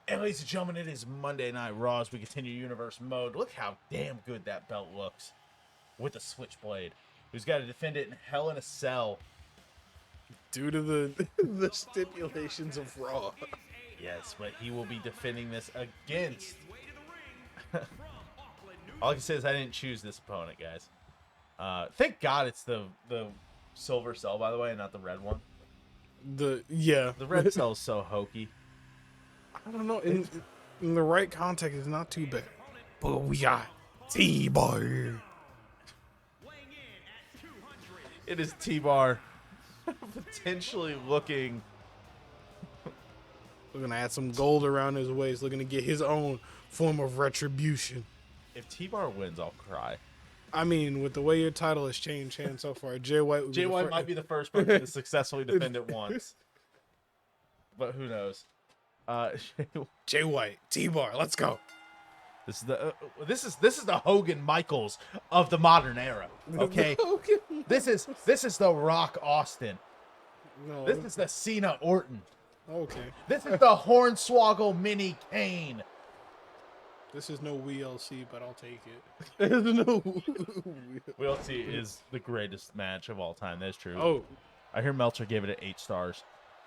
And ladies and gentlemen, it is Monday Night Raw as we continue Universe Mode. Look how damn good that belt looks with the Switchblade. Who's got to defend it in Hell in a Cell. Due to the the stipulations of Raw. Yes, but he will be defending this against... All I can say is I didn't choose this opponent, guys. Thank God it's the silver cell, by the way, and not the red one. The red cell is so hokey. I don't know. In the right context, it's not too bad. But we got T-Bar. It is T-Bar potentially looking... We're going to add some gold around his waist, looking to get his own form of retribution. If T-Bar wins, I'll cry. I mean, with the way your title has changed hands so far, Jay White might be the first person to successfully defend it once. But who knows? Jay White, T-Bar, let's go. This is the Hogan Michaels of the modern era. Okay, this is the Rock Austin. No. This is the Cena Orton. Okay. This is the Hornswoggle Mini Kane. This is no WLC, but I'll take it. No. WLC is the greatest match of all time. That's true. Oh, I hear Meltzer gave it 8 stars.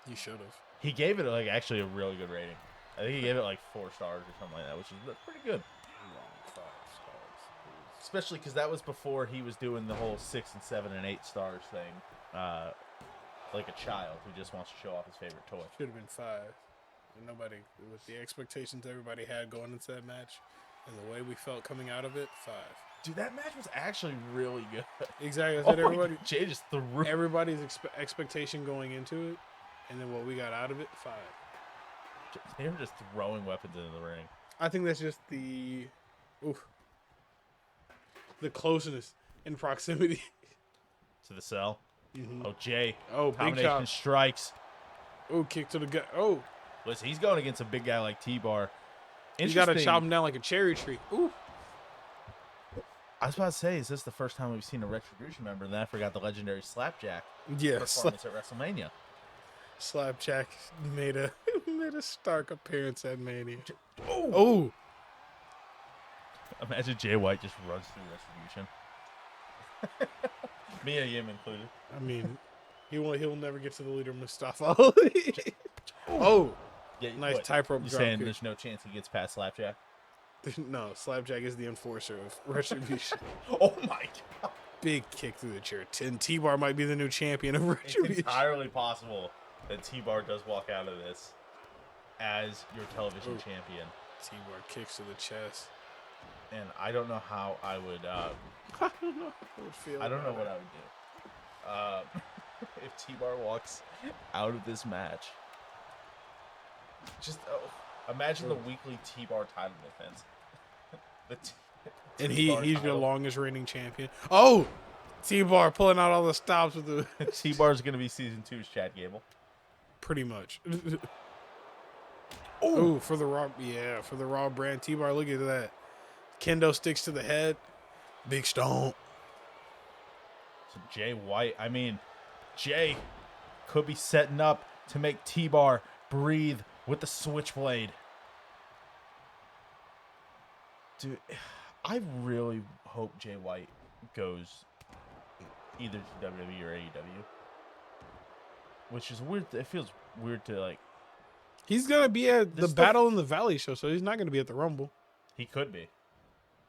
you should have. He gave it like actually a really good rating. I think he gave it like 4 stars or something like that, which is pretty good. 5 stars. Especially because that was before he was doing the whole 6 and 7 and 8 stars thing, like a child who just wants to show off his favorite toy. Should have been 5. And nobody, with the expectations everybody had going into that match, and the way we felt coming out of it, 5. Dude, that match was actually really good. Exactly. I said everybody. Jay just threw Everybody's expectation going into it, and then what we got out of it, 5. They were just throwing weapons into the ring. I think that's just the closeness and proximity To the cell. Mm-hmm. Oh, Jay. Oh, big combination chop. strikes. Oh, kick to the gut. Oh, Listen, he's going against a big guy like T-Bar. you got to chop him down like a cherry tree. Ooh. I was about to say, is this the first time we've seen a Retribution member? And then I forgot the legendary Slapjack Yeah, performance at WrestleMania. Slapjack made a stark appearance at Mania. Oh! Imagine Jay White just runs through Retribution. Mia Yim included. I mean, he'll never get to the leader Mustafa. Oh, Yeah, nice tightrope You drop saying kick. there's no chance he gets past Slapjack? No, Slapjack is the enforcer of Retribution. Oh my god! Big kick through the chair. T-Bar might be the new champion of It's Retribution. entirely possible that T-Bar does walk out of this as your television champion. T-Bar kicks to the chest. And I don't know how I would. I don't know. I don't know what I would do. If T-Bar walks out of this match. Just imagine the weekly T-Bar title defense. And T-Bar he's your title. longest reigning champion. Oh, T-Bar pulling out all the stops with the T-Bar's going to be season 2's Chad Gable. pretty much. Oh, for the Raw brand. T-Bar, look at that. Kendo sticks to the head. Big stomp. So Jay White, Jay could be setting up to make T-Bar breathe with the Switchblade. Dude, I really hope Jay White goes either to WWE or AEW. Which is weird. It feels weird to, like... He's going to be at the This Battle in the Valley show, so he's not going to be at the Rumble. He could be.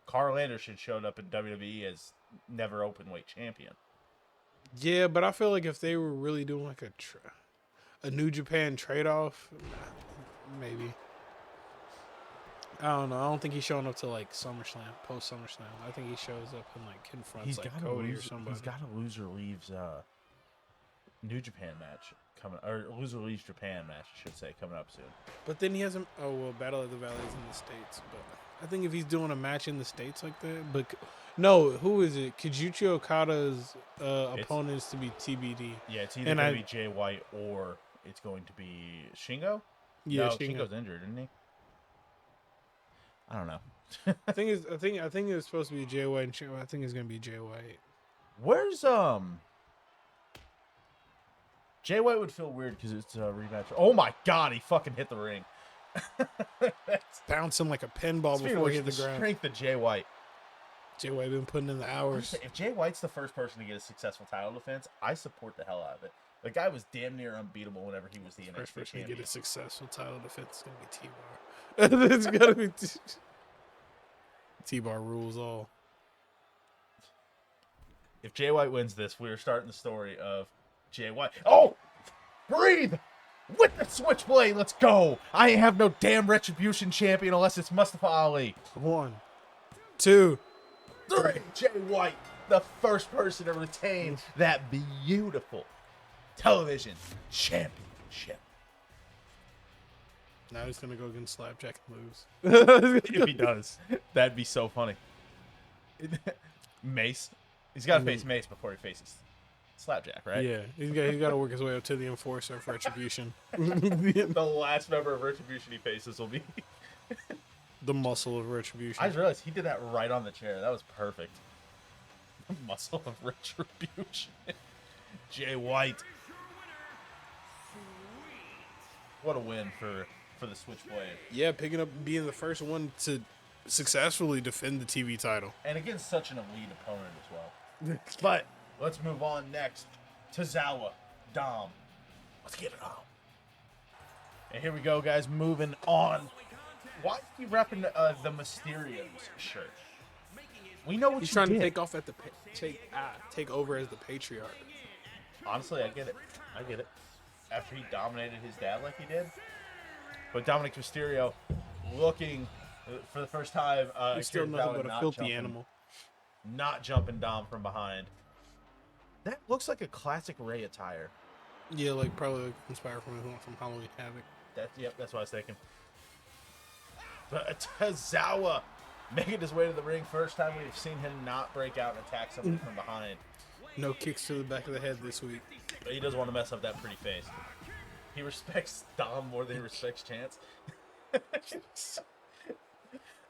Carl Anderson showed up in WWE as never openweight champion. Yeah, but I feel like if they were really doing like a New Japan trade-off, maybe. I don't know. I don't think he's showing up to like SummerSlam, post SummerSlam. I think he shows up and like confronts like Cody or somebody. He's got a loser leaves New Japan match coming, or loser leaves Japan match, I should say, coming up soon. But then he hasn't. Oh well, Battle of the Valley is in the States. But I think if he's doing a match in the States like that, but no, who is it? Kazuchi Okada's opponent is to be TBD. Yeah, it's either going to be Jay White or it's going to be Shingo. Yeah, no, Shingo. Shingo's injured, isn't he? I don't know. I think it's supposed to be Jay White. And I think it's gonna be Jay White. Where's Jay White would feel weird because it's a rematch. Oh my god, he fucking hit the ring. Bouncing like a pinball Speaking before of he which, hit the the ground. strength of Jay White. Jay White been putting in the hours. Honestly, if Jay White's the first person to get a successful title defense, I support the hell out of it. The guy was damn near unbeatable whenever he was the First NXT person to champion. get a successful title defense is gonna be T-Bar. It's gonna be T-Bar rules all. If Jay White wins this, we are starting the story of Jay White. Oh! Breathe! With the switchblade, let's go! I ain't have no damn Retribution champion unless it's Mustafa Ali. 1, 2, 3. Jay White, the first person to retain that beautiful television championship. Now he's gonna go against Slapjack and lose. If he does, that'd be so funny. Mace. He's got to face Mace before he faces Slapjack, right? Yeah, he's got to work his way up to the Enforcer of Retribution. The last member of Retribution he faces will be The muscle of Retribution. I just realized he did that right on the chair. That was perfect. The muscle of Retribution. Jay White. What a win for the Switchblade. Yeah, picking up and being the first one to successfully defend the TV title. And against such an elite opponent as well. But let's move on next. Tozawa, Dom. Let's get it on. And here we go, guys. Moving on. Why is he repping the Mysterio's shirt? We know what He's you trying did. to take off at the take over as the patriarch. Honestly, I get it. I get it. After he dominated his dad like he did. But Dominic Mysterio looking for the first time. He's still nothing but a filthy animal. Not jumping Dom from behind. That looks like a classic Ray attire. Yeah, like probably inspired from Halloween Havoc. That's what I was thinking. But Tozawa making his way to the ring. First time we've seen him not break out and attack somebody from behind. No kicks to the back of the head this week. But he doesn't want to mess up that pretty face. He respects Dom more than he respects Chance.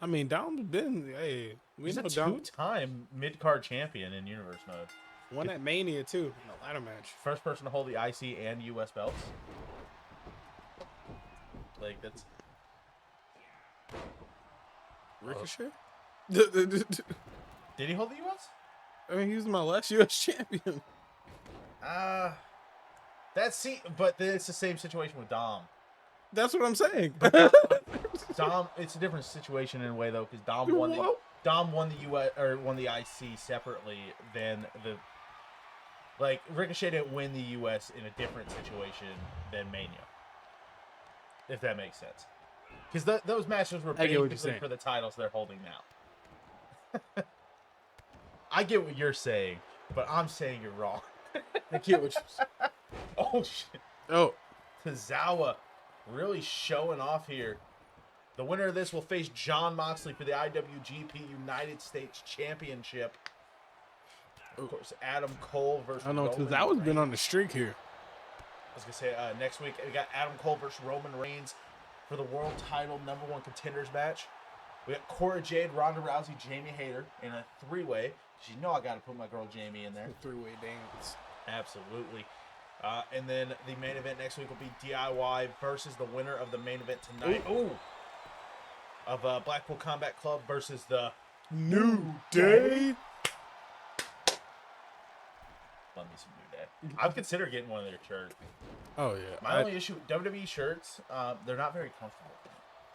I mean, Dom's been, hey, He's a know Dom two-time mid-card champion in Universe mode. won that Mania too in the ladder match. First person to hold the IC and US belts. Like, that's... Ricochet? Did he hold the US? I mean, he was my last U.S. champion. But it's the same situation with Dom. That's what I'm saying. Dom, it's a different situation in a way though, because Dom won the US or won the IC separately than the. Like Ricochet didn't win the US in a different situation than Mania. If that makes sense, because those matches were basically for the titles they're holding now. I get what you're saying, but I'm saying you're wrong. I get what you're saying. Oh shit! Oh, Tozawa really showing off here. The winner of this will face Jon Moxley for the IWGP United States Championship. Of course, Adam Cole versus I know Roman Tozawa's Reigns. been on the streak here. I was going to say, next week, we got Adam Cole versus Roman Reigns for the world title #1 contenders match. We got Cora Jade, Ronda Rousey, Jamie Hayter in a three-way. You know I got to put my girl Jamie in there. Three-way dance. Absolutely. And then the main event next week will be DIY versus the winner of the main event tonight. Ooh. Of Blackpool Combat Club versus the New Day. Love me some New Day. I've considered getting one of their shirts. Oh yeah. My only issue with WWE shirts, they're not very comfortable.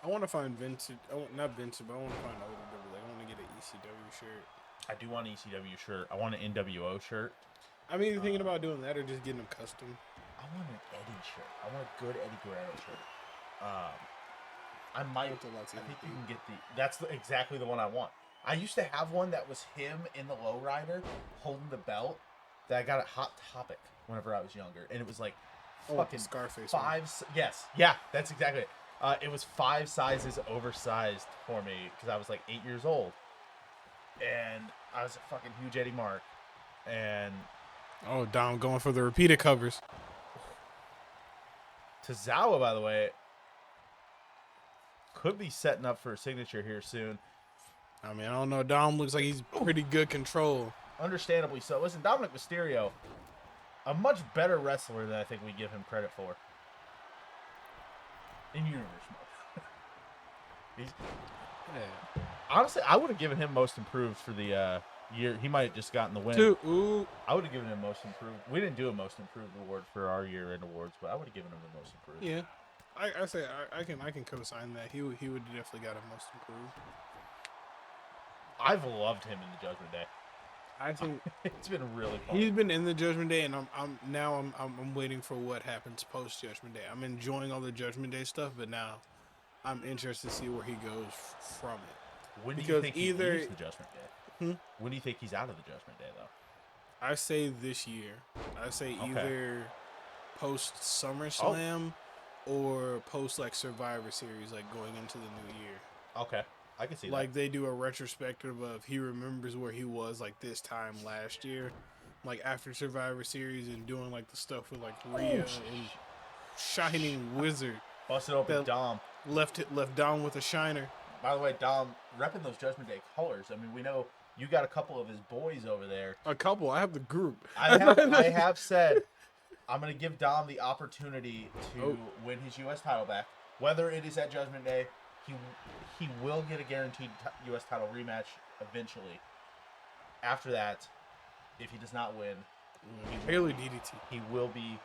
I want to find vintage. Not vintage, but I want to find older WWE. I want to get an ECW shirt. I do want an ECW shirt. I want an NWO shirt. I'm either thinking about doing that or just getting them custom. I want an Eddie shirt. I want a good Eddie Guerrero shirt. I might. I think you can get that's exactly the one I want. I used to have one that was him in the lowrider holding the belt that I got at Hot Topic whenever I was younger, and it was like fucking Scarface. Yes, yeah, that's exactly it. It was 5 sizes oversized for me because I was like 8 years old, and I was a fucking huge Eddie Mark, and Dom going for the repeated covers. Tozawa, by the way, could be setting up for a signature here soon. I mean, I don't know. Dom looks like he's pretty good control. Understandably so. Listen, Dominic Mysterio, a much better wrestler than I think we give him credit for. In universe Yeah. Honestly, I would have given him most improved for the year. He might have just gotten the win. Ooh. I would have given him most improved. We didn't do a most improved award for our year-end awards, but I would have given him the most improved. Yeah. I can co-sign that. He would definitely got a most improved. I've loved him in the Judgment Day. I think it's been really fun. He's been in the Judgment Day, and I'm waiting for what happens post Judgment Day. I'm enjoying all the Judgment Day stuff, but now I'm interested to see where he goes from it. When do you think he leaves the Judgment Day? When do you think he's out of the Judgment Day, though? I say this year. I say either post SummerSlam or post like Survivor Series, like going into the new year. Okay. I can see like that. They do a retrospective of he remembers where he was like this time last year, like after Survivor Series, and doing like the stuff with like Rhea and Shining Wizard. Busted open Dom. Left Dom with a shiner. By the way, Dom repping those Judgment Day colors. I mean, we know you got a couple of his boys over there. A couple. I have the group. I have said I'm going to give Dom the opportunity to win his U.S. title back, whether it is at Judgment Day. He will get a guaranteed U.S. title rematch eventually. After that, if he does not win, he will be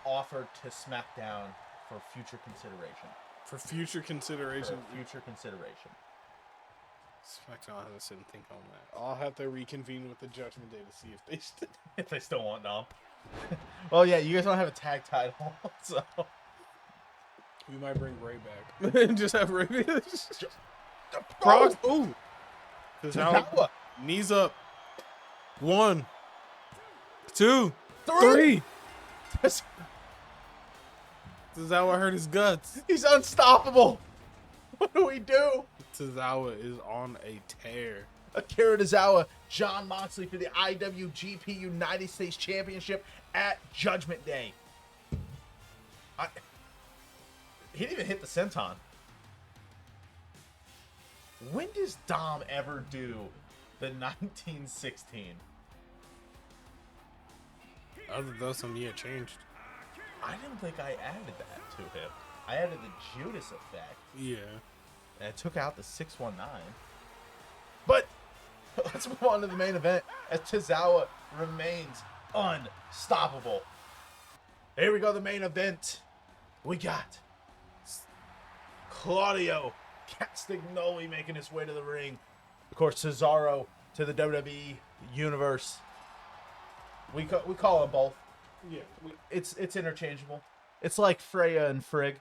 offered to SmackDown for future consideration. For future consideration? For future consideration. SmackDown has to sit and think on that. I'll have to reconvene with the Judgment Day to see if they still want Dom. Well, yeah, you guys don't have a tag title, so... We might bring Ray back and just have Ray. Brock. Ooh. Tozawa. Knees up. 1, 2, 3. Tozawa hurt his guts. He's unstoppable. What do we do? Tozawa is on a tear. Akira Tozawa, Jon Moxley for the IWGP United States Championship at Judgment Day. He didn't even hit the senton. When does Dom ever do the 1916? Other than some changed. I didn't think I added that to him. I added the Judas effect. Yeah. And I took out the 619. But let's move on to the main event as Tozawa remains unstoppable. Here we go, the main event. We got Claudio Castagnoli making his way to the ring. Of course, Cesaro to the WWE Universe. We call them both. Yeah. It's interchangeable. It's like Freya and Frigg.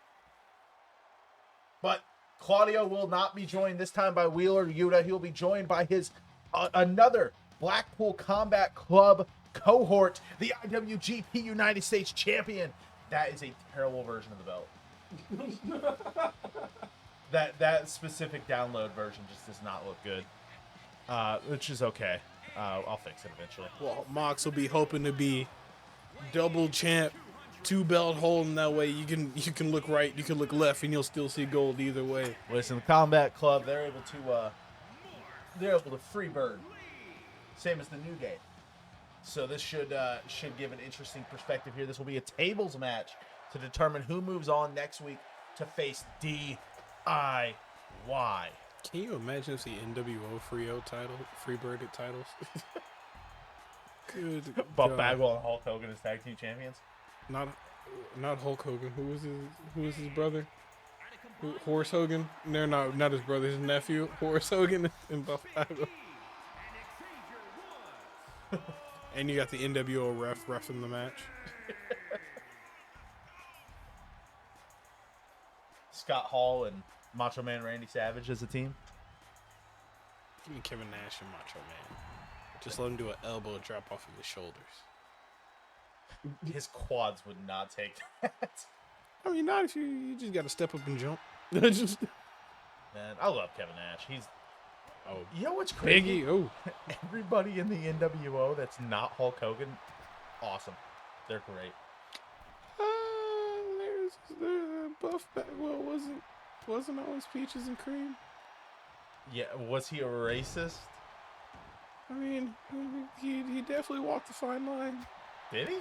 But Claudio will not be joined this time by Wheeler Yuta. He'll be joined by his another Blackpool Combat Club cohort, the IWGP United States Champion. That is a terrible version of the belt. that specific download version just does not look good, which is okay. I'll fix it eventually. Well, Mox will be hoping to be double champ, 2 belt holding. That way you can look right, you can look left, and you'll still see gold either way. Listen, the Combat Club, they're able to free bird, same as the New Game. So this should give an interesting perspective here. This will be a tables match to determine who moves on next week to face DIY. Can you imagine if the NWO Freebirded titles? Good. Buff Bagwell and Hulk Hogan as tag team champions. Not Hulk Hogan. Who was his brother? Horace Hogan. No, not his brother. His nephew, Horace Hogan, and Buff Bagwell. And you got the NWO ref in the match. Scott Hall and Macho Man Randy Savage as a team. Give me Kevin Nash and Macho Man. Just let him do an elbow drop off of his shoulders. His quads would not take that. I mean, not if you just got to step up and jump. Man, I love Kevin Nash. You know what's crazy? Biggie, Everybody in the NWO that's not Hulk Hogan, awesome. They're great. There's Buff Bagwell wasn't always peaches and cream. Yeah, was he a racist? I mean, he definitely walked the fine line. Did he?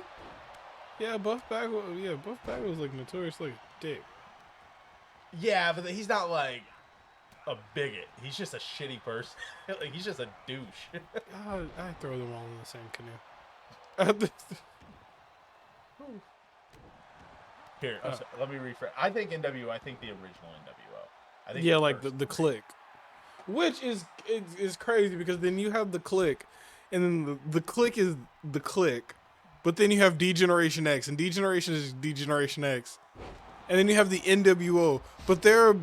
Yeah, Buff Bagwell. Yeah, Buff Bagwell was like notorious like a dick. Yeah, but he's not like a bigot. He's just a shitty person. Like he's just a douche. I throw them all in the same canoe. Here, let me rephrase. I think NWO. I think the original NWO. I think Yeah, like the click, which is crazy because then you have the click, and then the click is the click, but then you have D Generation X, and D Generation is D Generation X, and then you have the NWO, but they're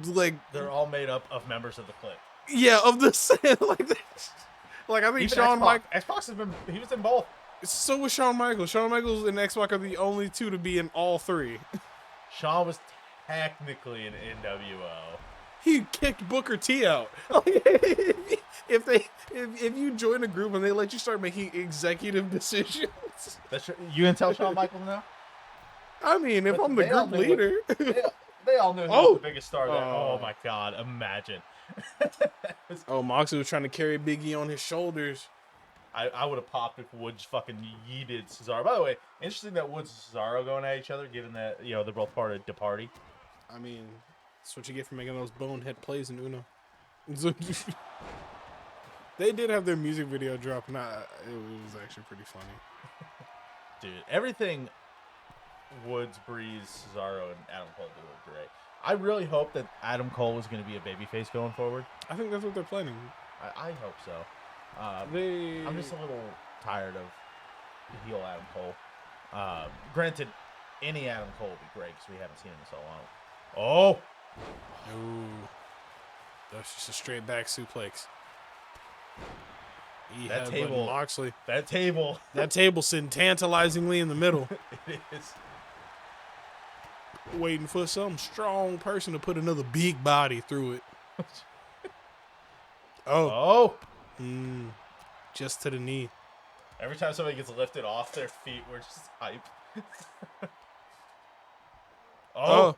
all made up of members of the clique. Yeah, of the same like that. Like I think Even Shawn Michaels. Xbox has been. He was in both. So was Shawn Michaels. Shawn Michaels and X-Pac are the only two to be in all three. Shawn was technically an NWO. He kicked Booker T out. if you join a group and they let you start making executive decisions. That's true. You can tell Shawn Michaels now? I mean, if I'm the group leader. They all knew he was the biggest star there. Oh my God, imagine. Moxley was trying to carry Big E on his shoulders. I would have popped if Woods fucking yeeted Cesaro. By the way, interesting that Woods and Cesaro going at each other, given that, they're both part of the party. I mean, that's what you get for making those bonehead plays in Uno. They did have their music video drop, and it was actually pretty funny. Dude, everything Woods, Breeze, Cesaro, and Adam Cole do look great. I really hope that Adam Cole is going to be a babyface going forward. I think that's what they're planning. I hope so. I'm just a little tired of heel Adam Cole. Granted, any Adam Cole would be great because we haven't seen him in so long. Oh! Ooh. That's just a straight back suplex. That table. Moxley. That table. That table sitting tantalizingly in the middle. It is. Waiting for some strong person to put another big body through it. Oh. Just to the knee. Every time somebody gets lifted off their feet, we're just hype. Oh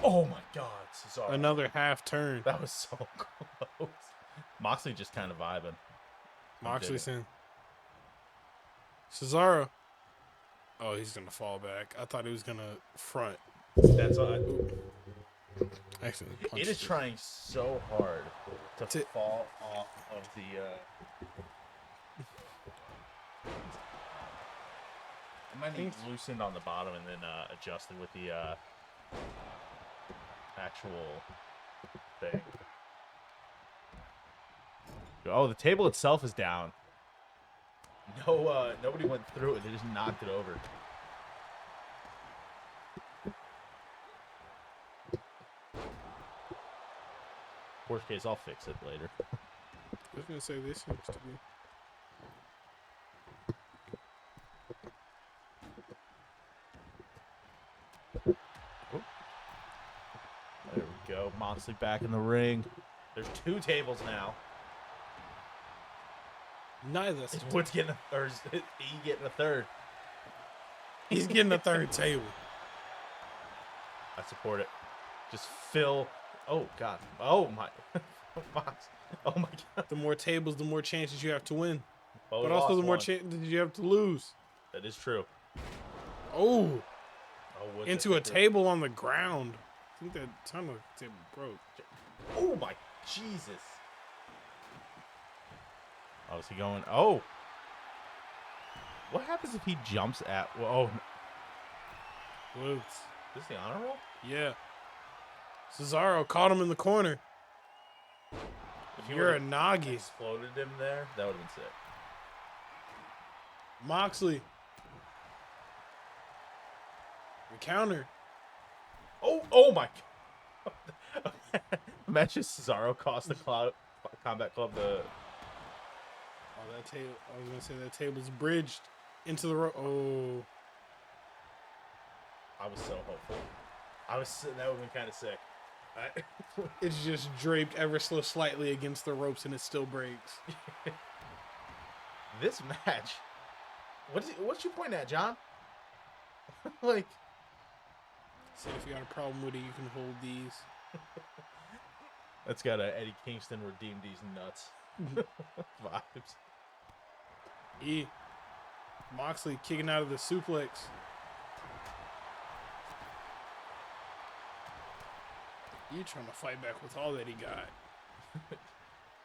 my God, Cesaro. Another half turn. That was so close. Moxley just kind of vibing. Moxley's in. Cesaro. Oh, he's going to fall back. I thought he was going to front. That's what Actually, it is trying so hard to fall off of the. It might need loosened on the bottom and then adjusted with the actual thing. Oh, the table itself is down. No, nobody went through it. They just knocked it over. Worst case, I'll fix it later. I was going to say this seems to be. There we go. Moxley back in the ring. There's 2 tables now. Neither. Is Woods getting or is he getting a third? He's getting a third table. I support it. Just fill. Oh God. Oh my. Oh my God. The more tables, the more chances you have to win. Well, but also the more chances you have to lose. That is true. Oh. Woods Into a table on the ground. I think that time of table broke. Oh my Jesus. Oh, is he going? Oh. What happens if he jumps at? Well, oh. Woods. Is this the honor roll? Yeah. Cesaro caught him in the corner. If You're a Nagi. Exploded him there, that would have been sick. Moxley. Counter. Oh my God. Imagine Cesaro cost the Combat Club the. Oh, that table. I was gonna say that table's bridged into the rope. Oh. I was so hopeful. That would have been kind of sick. It's just draped ever so slightly against the ropes and it still breaks. This match. What's you pointing at, John? Like. Said if you got a problem with it, you can hold these. That's got a Eddie Kingston redeem these nuts vibes. Moxley kicking out of the suplex. You trying to fight back with all that he got.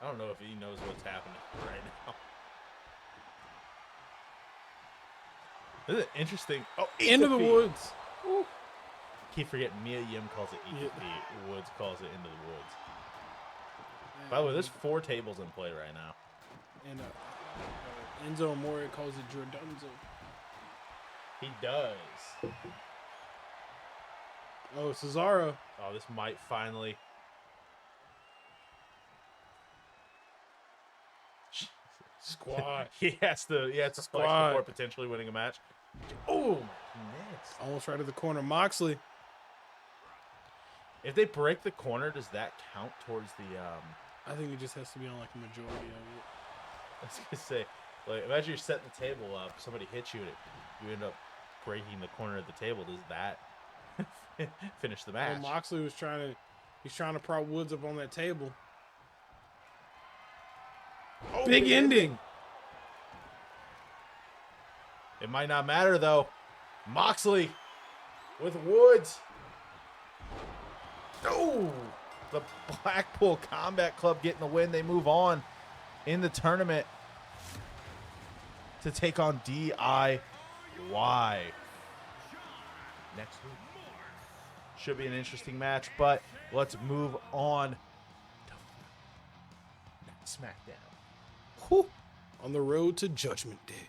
I don't know if he knows what's happening right now. This is interesting. Oh, Into the woods. Ooh. Keep forgetting Mia Yim calls it eat the Yeah. feet. Woods calls it into the woods. By the way, there's 4 tables in play right now. And Enzo Amore calls it Jordanzo. He does. Oh, Cesaro. Oh, this might finally. Squad. He has to splice Squad. before potentially winning a match. Oh, next. Almost right at the corner. Moxley. If they break the corner, does that count towards the? I think it just has to be on like a majority of it. I was gonna say, like, imagine you're setting the table up, somebody hits you, and you end up breaking the corner of the table. Does that finish the match? Well, Moxley was he's trying to prop Woods up on that table. Oh, Big ending. It might not matter though. Moxley with Woods. Oh, the Blackpool Combat Club getting the win. They move on in the tournament to take on DIY next week. Should be an interesting match, but let's move on to SmackDown. Whew. On the road to Judgment Day.